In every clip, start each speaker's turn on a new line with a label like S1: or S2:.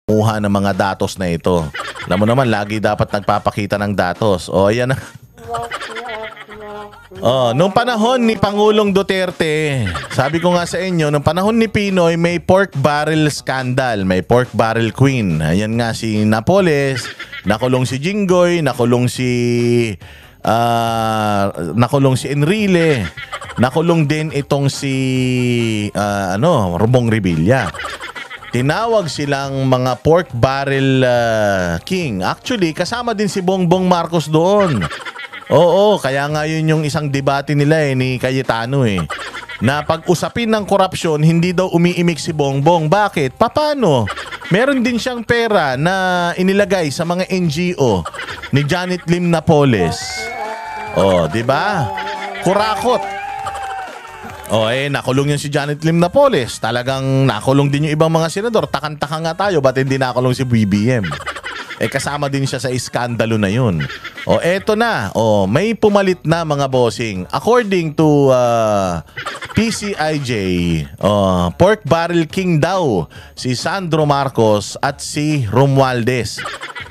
S1: kumuha ng mga datos na ito. Alam mo naman, lagi dapat nagpapakita ng datos. O, ayan na. Nung panahon ni Pangulong Duterte, sabi ko nga sa inyo, nung panahon ni Pinoy, may pork barrel scandal, may pork barrel queen. Ayan nga si Napoles, nakulong si Jinggoy, nakulong si Enrile, nakulong din itong si Rubong Revilla. Tinawag silang mga pork barrel king. Actually, kasama din si Bongbong Marcos doon. Oo, kaya nga yun yung isang debate nila ni Cayetano na pag-usapin ng korupsyon, hindi daw umiimik si Bongbong. Bakit? Paano? Meron din siyang pera na inilagay sa mga NGO ni Janet Lim Napoles. Di ba? Kurakot. Nakulong yan si Janet Lim Napoles. Talagang nakulong din yung ibang mga senador. Takan-taka nga tayo, ba't hindi nakulong si BBM? Kasama din siya sa iskandalo na yun. Eto na. May pumalit na mga bossing. According to PCIJ, pork barrel king daw si Sandro Marcos at si Romualdez.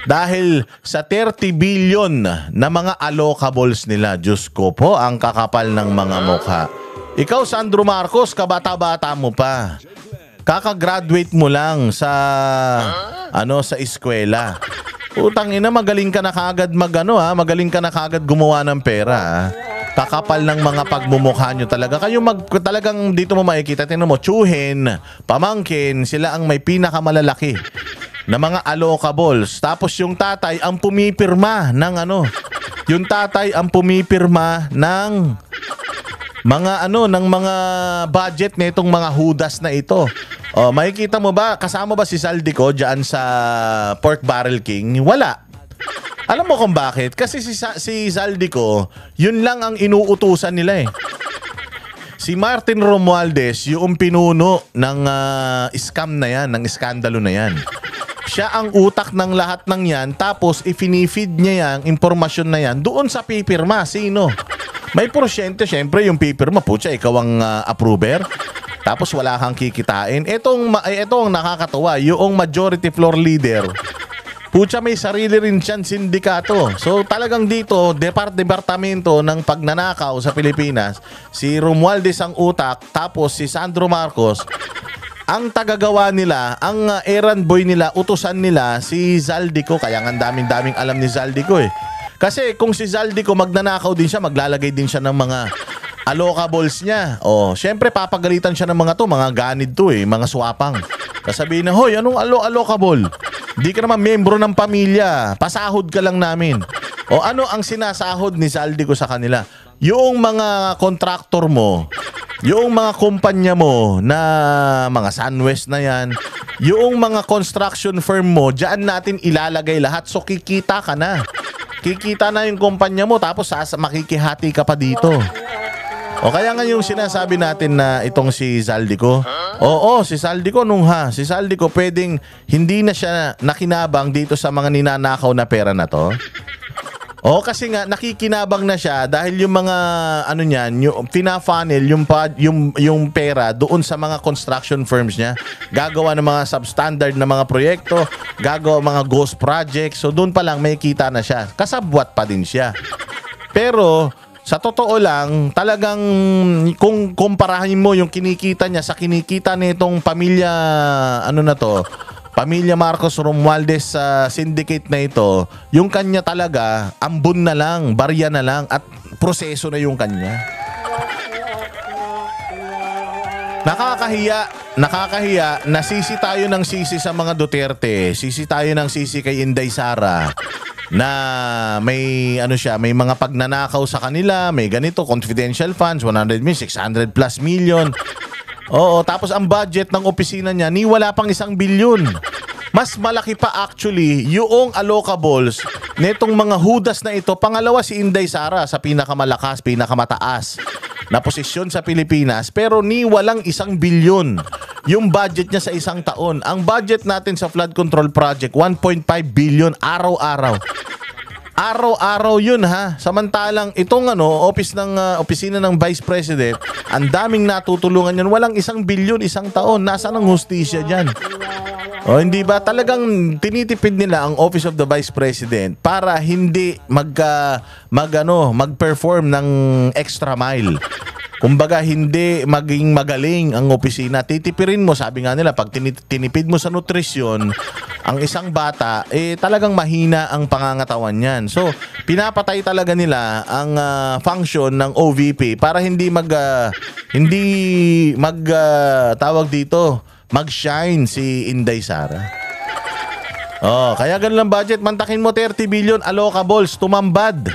S1: Dahil sa 30 billion na mga allocables nila. Diyos ko po, ang kakapal ng mga mukha. Ikaw, Sandro Marcos, kabata-bata mo pa. Kakagraduate mo lang sa sa eskwela. Utang ina, magaling ka na kaagad magaling ka na kaagad gumawa ng pera. Kakapal ng mga pagmumukha nyo talaga. Kayo talagang dito mo makikita, tingnan mo, tsuhin, pamangkin, sila ang may pinakamalalaki na mga allocables. Tapos yung tatay ang pumipirma ng yung tatay ang pumipirma ng mga ng mga budget nitong mga hudas na ito. Makikita mo ba, kasama ba si Zaldico diyan sa Pork Barrel King? Wala. Alam mo kung bakit? Kasi si Zaldico, yun lang ang inuutusan nila Si Martin Romualdez, yung pinuno ng scam na yan, ng iskandalo na yan. Siya ang utak ng lahat ng yan, tapos ifinifeed niya yung impormasyon na yan doon sa pipirma. Sino? May porsyente, syempre, yung pipirma, putya, ikaw ang approver. Tapos wala kang kikitain. Ito ang nakakatawa, yung majority floor leader, putya, may sarili rin siyang sindikato. So talagang dito, departamento ng pagnanakaw sa Pilipinas, si Romualdez ang utak, tapos si Sandro Marcos, ang tagagawa nila, ang errand boy nila, utusan nila, si Zaldico. Kaya nga daming alam ni Zaldico Kasi kung si Zaldico magnanakaw din siya, maglalagay din siya ng mga allocables niya. Syempre papagalitan siya ng mga ganid mga swapang. Sasabihin na, hoy, anong allocable? Di ka naman membro ng pamilya, pasahod ka lang namin. Ano ang sinasahod ni Zaldico sa kanila? Yung mga kontraktor mo, yung mga kumpanya mo na mga Sunwest na yan, yung mga construction firm mo, dyan natin ilalagay lahat. So kikita ka na. Kikita na yung kumpanya mo, tapos makikihati ka pa dito. Kaya nga yung sinasabi natin na itong si Zaldico. Si Zaldico si Zaldico pwedeng hindi na siya nakinabang dito sa mga ninanakaw na pera na to. Kasi nga nakikinabang na siya dahil yung mga niyan, yung pina-funnel yung pera doon sa mga construction firms niya. Gagawa ng mga substandard na mga proyekto, gagawa mga ghost projects. So doon pa lang may kita na siya. Kasabwat pa din siya. Pero sa totoo lang, talagang kung kumparahin mo yung kinikita niya sa kinikita nitong pamilya Pamilya Marcos Romualdez sa syndicate na ito, yung kanya talaga, ambon na lang, barya na lang, at proseso na yung kanya. Nakakahiya, nasisi tayo ng sisi sa mga Duterte, sisi tayo ng sisi kay Inday Sara, na may may mga pagnanakaw sa kanila, may ganito, confidential funds, 100 million, 600 plus million. Tapos ang budget ng opisina niya, wala pang 1 bilyon. Mas malaki pa actually yung allocables netong mga hudas na ito. Pangalawa si Inday Sara sa pinakamalakas, pinakamataas na posisyon sa Pilipinas, pero walang 1 bilyon yung budget niya sa isang taon. Ang budget natin sa flood control project, 1.5 billion araw-araw. Araw-araw yun ha. Samantalang itong opisina ng Vice President, ang daming natutulungan yan. Walang 1 bilyon isang taon. Nasaan ang hustisya dyan? O hindi ba talagang tinitipid nila ang Office of the Vice President para hindi mag-perform ng extra mile. Kumbaga hindi maging magaling ang opisina. Titipirin mo, sabi nga nila, pag tinipid mo sa nutrisyon, ang isang bata, talagang mahina ang pangangatawan niyan. So, pinapatay talaga nila ang function ng OVP para hindi mag-shine si Inday Sara. Kaya ganun lang budget. Mantakin mo 30 billion allocables, tumambad.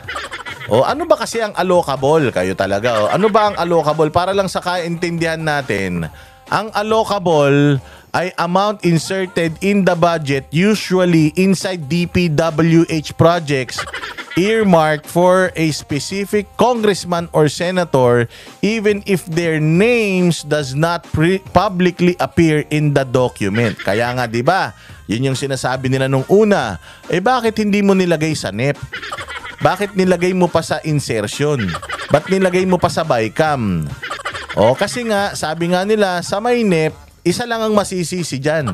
S1: Ano ba kasi ang allocable? Kayo talaga. Ano ba ang allocable? Para lang sa kaintindihan natin, ang allocable ay amount inserted in the budget usually inside DPWH projects earmarked for a specific congressman or senator even if their names does not publicly appear in the document. Kaya nga 'di ba? Yun yung sinasabi nila nung una. Bakit hindi mo nilagay sa NEP? Bakit nilagay mo pa sa insertion? Ba't nilagay mo pa sa BICAM? Kasi nga, sabi nga nila, sa may NEP, isa lang ang masisisi dyan.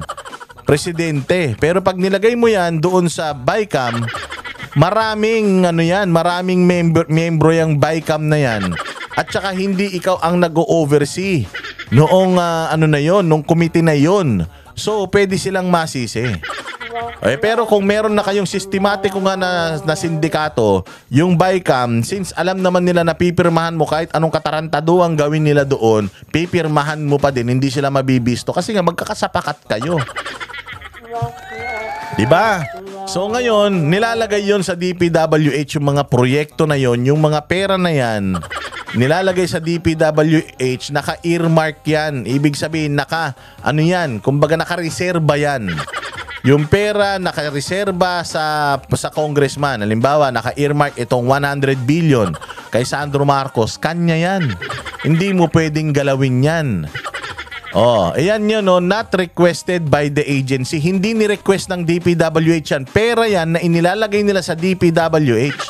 S1: Presidente. Pero pag nilagay mo yan doon sa BICAM, maraming membro yung BICAM na yan. At saka hindi ikaw ang nag-oversee noong nung committee na yon. So, pwede silang masisi. Pero kung meron na kayong sistematiko nga na sindikato, yung BICAM, since alam naman nila na pipirmahan mo kahit anong katarantaduang gawin nila doon, pipirmahan mo pa din, hindi sila mabibisto kasi nga magkakasapakat kayo. Diba? So ngayon, nilalagay yon sa DPWH yung mga proyekto na yon, yung mga pera na yan, nilalagay sa DPWH, naka-earmark yan. Ibig sabihin, kumbaga naka-reserva yan. Yung pera naka-reserva sa congressman. Halimbawa, naka-earmark itong 100 billion kay Sandro Marcos. Kanya yan. Hindi mo pwedeng galawin yan. Ayan yun, not requested by the agency. Hindi ni-request ng DPWH yan. Pera yan na inilalagay nila sa DPWH.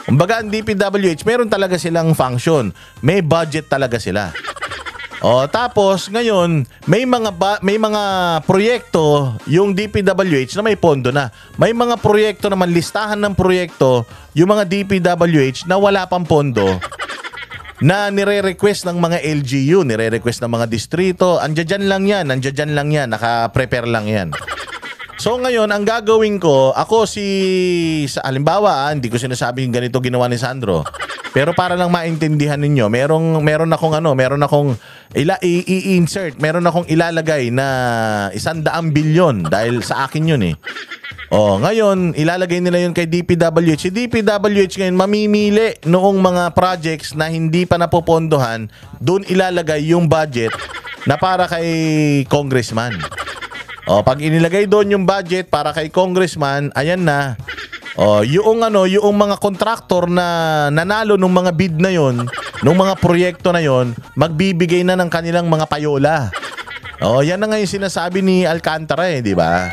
S1: Kumbaga, ang DPWH, meron talaga silang function. May budget talaga sila. Tapos ngayon may mga proyekto yung DPWH na may pondo na. May mga proyekto naman, listahan ng proyekto yung mga DPWH na wala pang pondo na nire-request ng mga LGU, nire-request ng mga distrito. Andiyan lang yan, naka-prepare lang yan. So ngayon, ang gagawin ko, halimbawa, hindi ko sinasabing ganito ginawa ni Sandro. Pero para lang maintindihan ninyo, meron akong i-insert, meron akong ilalagay na 100 bilyon dahil sa akin yun eh. Ngayon, ilalagay nila yun kay DPWH. Si DPWH ngayon mamimili noong mga projects na hindi pa napopondohan, doon ilalagay yung budget na para kay congressman. Pag inilagay doon yung budget para kay congressman, ayan na. Yung mga kontraktor na nanalo ng mga bid na yon, ng mga proyekto na yon, magbibigay na ng kanilang mga payola. Yan na nga yung sinasabi ni Alcantara di ba?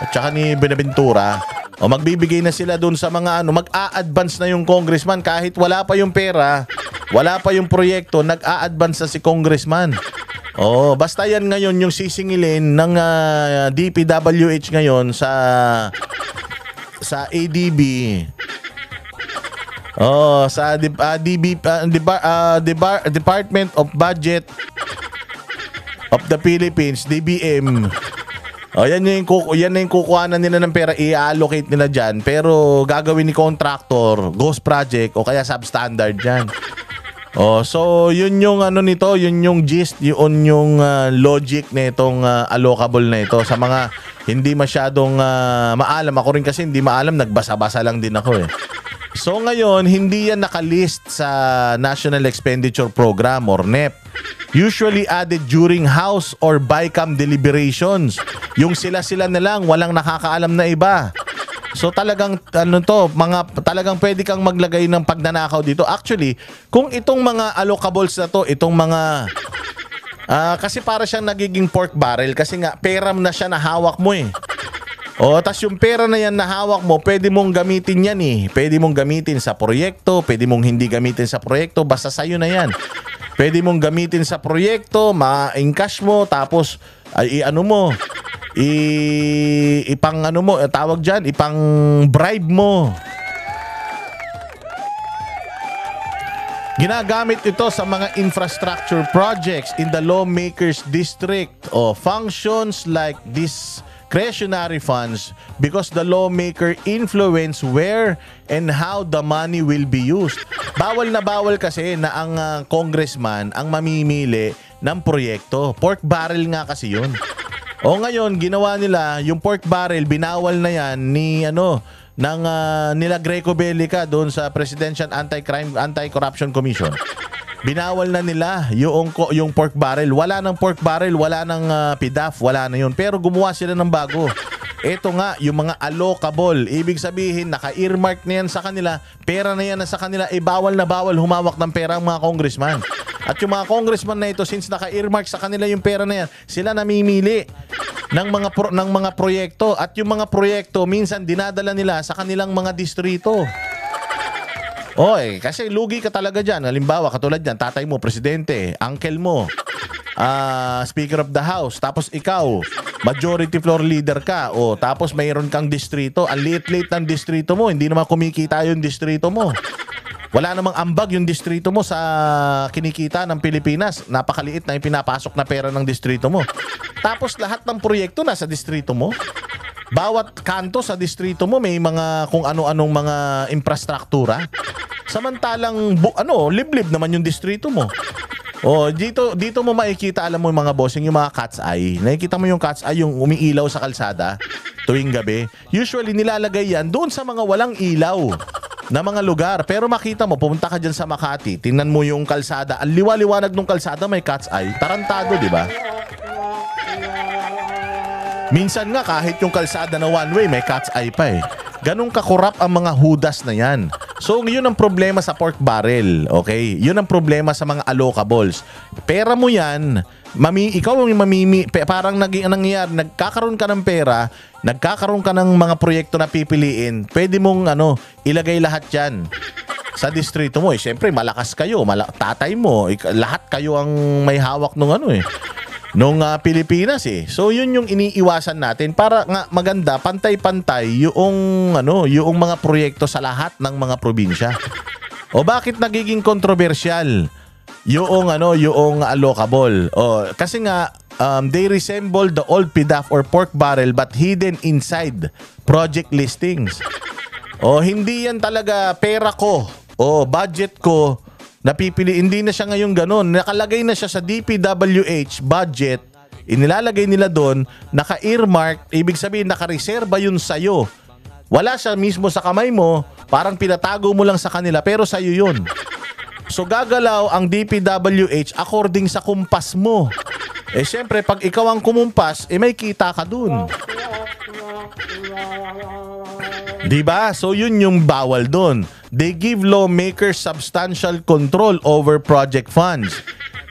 S1: At saka ni Benaventura. Magbibigay na sila doon sa mga mag-a-advance na yung congressman kahit wala pa yung pera, wala pa yung proyekto, nag-a-advance na si congressman. Basta yan ngayon yung sisingilin ng DPWH ngayon sa ADB. Sa Department of Budget of the Philippines, DBM. Yan yung kukuhanan nila ng pera, i-allocate nila dyan. Pero gagawin ni contractor, ghost project o kaya substandard dyan. So yun yung yun yung gist, yun yung logic na itong allocable na ito. Sa mga hindi masyadong maalam, ako rin kasi hindi maalam, nagbasa-basa lang din ako eh. So ngayon, hindi yan nakalist sa National Expenditure Program or NEP. Usually added during House or BICAM deliberations. Yung sila-sila na lang, walang nakakaalam na iba. So talagang talagang pwede kang maglagay ng pagnanakaw dito. Actually, kung itong mga allocables na to, itong mga kasi para siyang nagiging pork barrel kasi nga pera na siya na hawak mo eh. O, tas yung pera na yan na hawak mo, pwede mong gamitin yan eh. Pwede mong gamitin sa proyekto, pwede mong hindi gamitin sa proyekto, basta sa'yo na yan. Pwede mong gamitin sa proyekto, ma-encash mo, tapos ano mo, ipang ano mo, tawag dyan, ipang bribe mo. Ginagamit ito sa mga infrastructure projects in the lawmakers district o functions like discretionary funds because the lawmaker influence where and how the money will be used. Bawal na bawal kasi na ang congressman ang mamimili ng proyekto. Pork barrel nga kasi yun. O ngayon, ginawa nila yung pork barrel, binawal na yan ni nila Greco Bellica doon sa Presidential Anti-Corruption Commission. Binawal na nila yung pork barrel. Wala ng pork barrel, wala ng PDAF, wala na yun. Pero gumawa sila ng bago. Ito nga, yung mga allocable. Ibig sabihin, naka-earmark na yan sa kanila. Pera na yan na sa kanila. Bawal na bawal humawak ng pera ang mga congressman. At yung mga congressman na ito, since naka-earmark sa kanila yung pera na yan, sila namimili ng mga proyekto. At yung mga proyekto, minsan dinadala nila sa kanilang mga distrito. Oy, kasi lugi ka talaga dyan. Halimbawa, katulad dyan, tatay mo, presidente, uncle mo, Speaker of the House, tapos ikaw, majority floor leader ka, o tapos mayroon kang distrito. Ang liit-liit ng distrito mo, hindi naman kumikita yung distrito mo. Wala namang ambag yung distrito mo sa kinikita ng Pilipinas. Napakaliit na yung pinapasok na pera ng distrito mo. Tapos lahat ng proyekto nasa distrito mo. Bawat kanto sa distrito mo may mga kung ano-anong mga infrastruktura. Samantalang liblib naman yung distrito mo. Oh, dito mo makikita, alam mo yung mga bossing, yung mga cat's eye. Nakikita mo yung cat's eye, yung umiilaw sa kalsada tuwing gabi. Usually nilalagay yan doon sa mga walang ilaw na mga lugar. Pero makita mo, pumunta ka dyan sa Makati, tingnan mo yung kalsada, ang liwa-liwanag ng kalsada, may cat's eye. Tarantado, di ba? Minsan nga kahit yung kalsada na one way, may cat's eye pa eh. Ganun kakurap ang mga hudas na yan. So, yun ang problema sa pork barrel, okay? Yun ang problema sa mga allocables. Pera mo yan, ikaw yung parang nangyayari, nagkakaroon ka ng pera, nagkakaroon ka ng mga proyekto na pipiliin, pwede mong ilagay lahat yan sa distrito mo. Eh, siyempre, malakas kayo, tatay mo, lahat kayo ang may hawak nung Pilipinas eh. So yun yung iniiwasan natin para nga maganda, pantay-pantay yung mga proyekto sa lahat ng mga probinsya. O bakit nagiging controversial yung allocable? O kasi nga they resemble the old PDAF or pork barrel but hidden inside project listings. O hindi yan talaga pera ko o budget ko napipili, hindi na siya ngayon ganun. Nakalagay na siya sa DPWH budget. Inilalagay nila doon, naka-earmark, ibig sabihin naka-reserva yun sa'yo. Wala siya mismo sa kamay mo, parang pinatago mo lang sa kanila, pero sa'yo yun. So gagalaw ang DPWH according sa kumpas mo. Eh syempre, pag ikaw ang kumumpas, may kita ka dun. Diba? So yun yung bawal doon. They give lawmakers substantial control over project funds.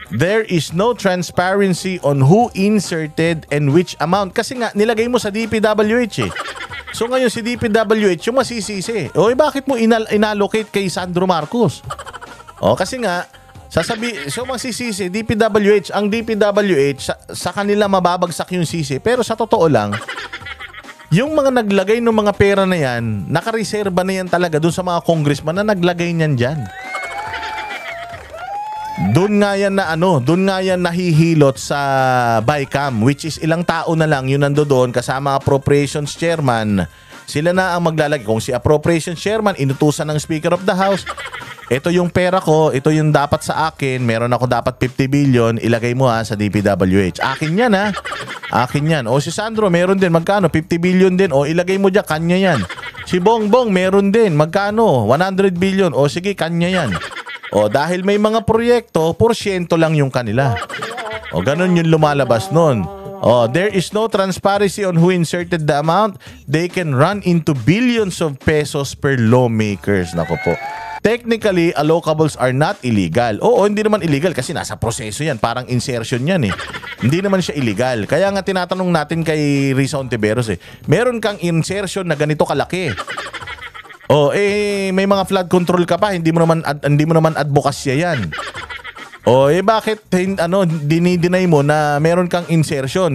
S1: There is no transparency on who inserted and which amount. Kasi nga, nilagay mo sa DPWH eh. So ngayon si DPWH yung masisisi. O bakit mo inallocate kay Sandro Marcos? O kasi nga, so masisisi, DPWH, ang DPWH, sa kanila mababagsak yung sisi. Pero sa totoo lang, yung mga naglagay ng mga pera na yan, nakareserba na yan talaga doon sa mga congressman na naglagay niyan dyan. Doon nga yan nahihilot sa BICAM, which is ilang tao na lang yun nandoon kasama appropriations chairman. Sila na ang maglalagay. Kung si appropriations chairman, inutusan ng Speaker of the House, ito yung pera ko, ito yung dapat sa akin, meron ako dapat 50 billion, ilagay mo sa DPWH. Akin yan Akin yan. O si Sandro, meron din. Magkano? 50 billion din. O ilagay mo dyan, kanya yan. Si Bongbong, meron din. Magkano? 100 billion. O sige, kanya yan. O dahil may mga proyekto, porsyento lang yung kanila. O ganun yung lumalabas nun. O there is no transparency on who inserted the amount. They can run into billions of pesos per lawmakers. Nako po. Technically, allocables are not illegal. Oo, hindi naman illegal kasi nasa proseso yan. Parang insertion yan eh. Hindi naman siya illegal. Kaya nga tinatanong natin kay Risa Ontiveros meron kang insertion na ganito kalaki. May mga flood control ka pa, hindi mo naman advokasya yan. Bakit dinideny mo na meron kang insertion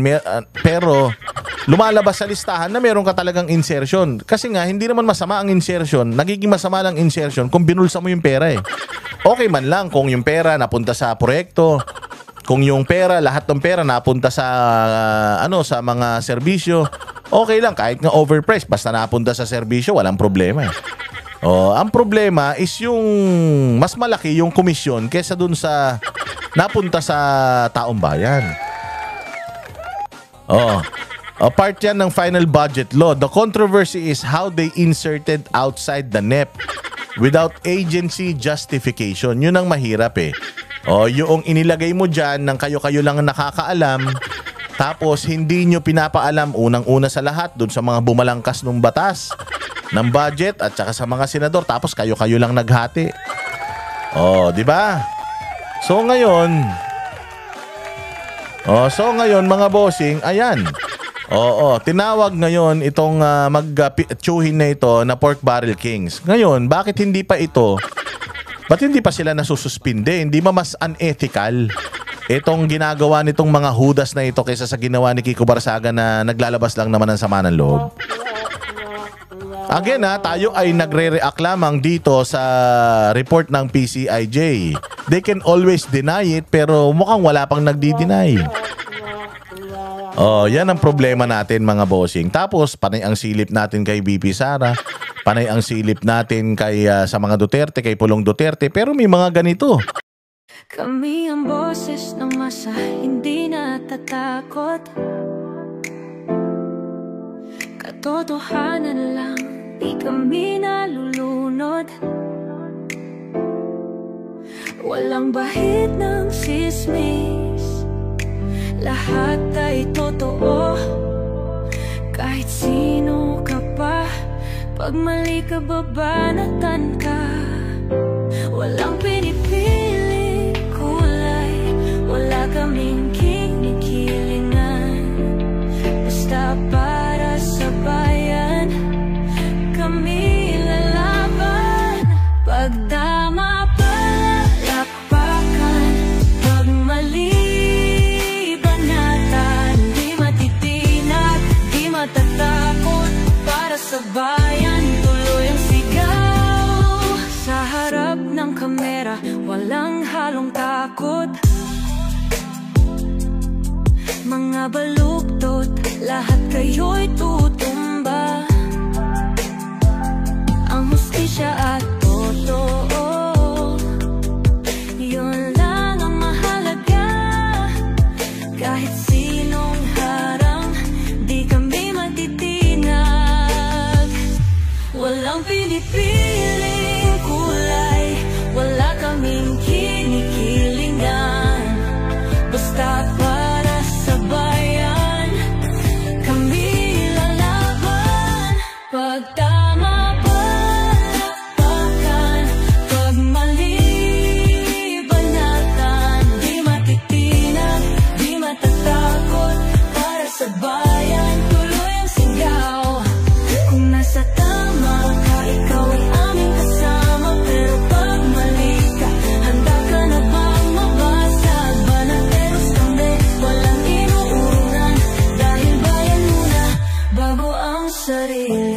S1: pero lumalabas sa listahan na meron ka talagang insertion? Kasi nga hindi naman masama ang insertion. Nagiging masama lang insertion kung binulsa mo yung pera eh. Okay man lang kung yung pera napunta sa proyekto, kung yung pera, lahat ng pera napunta sa sa mga serbisyo. Okay lang kahit nga overpriced, basta napunta sa serbisyo, walang problema eh. Ang problema is yung mas malaki yung komisyon kesa dun sa napunta sa taong bayan. Part yan ng final budget law. The controversy is how they inserted outside the NEP without agency justification. Yun ang mahirap eh. Yung inilagay mo dyan ng kayo-kayo lang nakakaalam, tapos hindi nyo pinapaalam unang-una sa lahat dun sa mga bumalangkas ng batas ng budget at saka sa mga senador, tapos kayo-kayo lang naghati. Di ba? So ngayon mga bossing, ayan. Tinawag ngayon itong mag-tsuhin na ito na Pork Barrel Kings. Ngayon, bakit hindi pa ito? Ba't hindi pa sila nasususpinde? Hindi ba mas unethical itong ginagawa nitong mga hudas na ito kaysa sa ginawa ni Kiko Barsaga na naglalabas lang naman ng sama ng loob? Again tayo ay nagre-react lamang dito sa report ng PCIJ. They can always deny it pero mukhang wala pang nagdi-deny. Yan ang problema natin mga bossing. Tapos panay ang silip natin kay BP Sara, panay ang silip natin kay sa mga Duterte, kay Pulong Duterte, pero may mga ganito.
S2: Kami ang boses ng masa, hindi natatakot. Katotohanan lang, di kami nalulunod. Walang bahid ng sismis, lahat ay totoo. Kahit sino ka pa, pag mali ka babanatan ka. Walang pinipili kulay, wala kaming kinikilingan. Basta para sa bayan, kami lalaban. Pagdama palakpakan, pag mali banatan. Di matitinag, di matatakot, para sa bayan tuloy ang sigaw. Sa harap ng kamera, walang halong takot. Mga baluktot, lahat kayo'y tutumba. Ang hustisya at totoo, yun lang ang mahalaga. Kahit sinong harang, di kami matitinag. Walang pinipiling kulay, wala kaming kinikilingan. Basta para sa bayan, kami lalaban. Pagtama palakpakan, pag mali banatan. Di matitinag, di matatakot, para sa bayan tuloy ang sigaw. Kung nasa tama ka, ikaw ay aming kasama. Pero pag mali ka, handa ka na bang mabasag? Banateros kami, walang inuunan, dahil bayan muna bago ang sarili.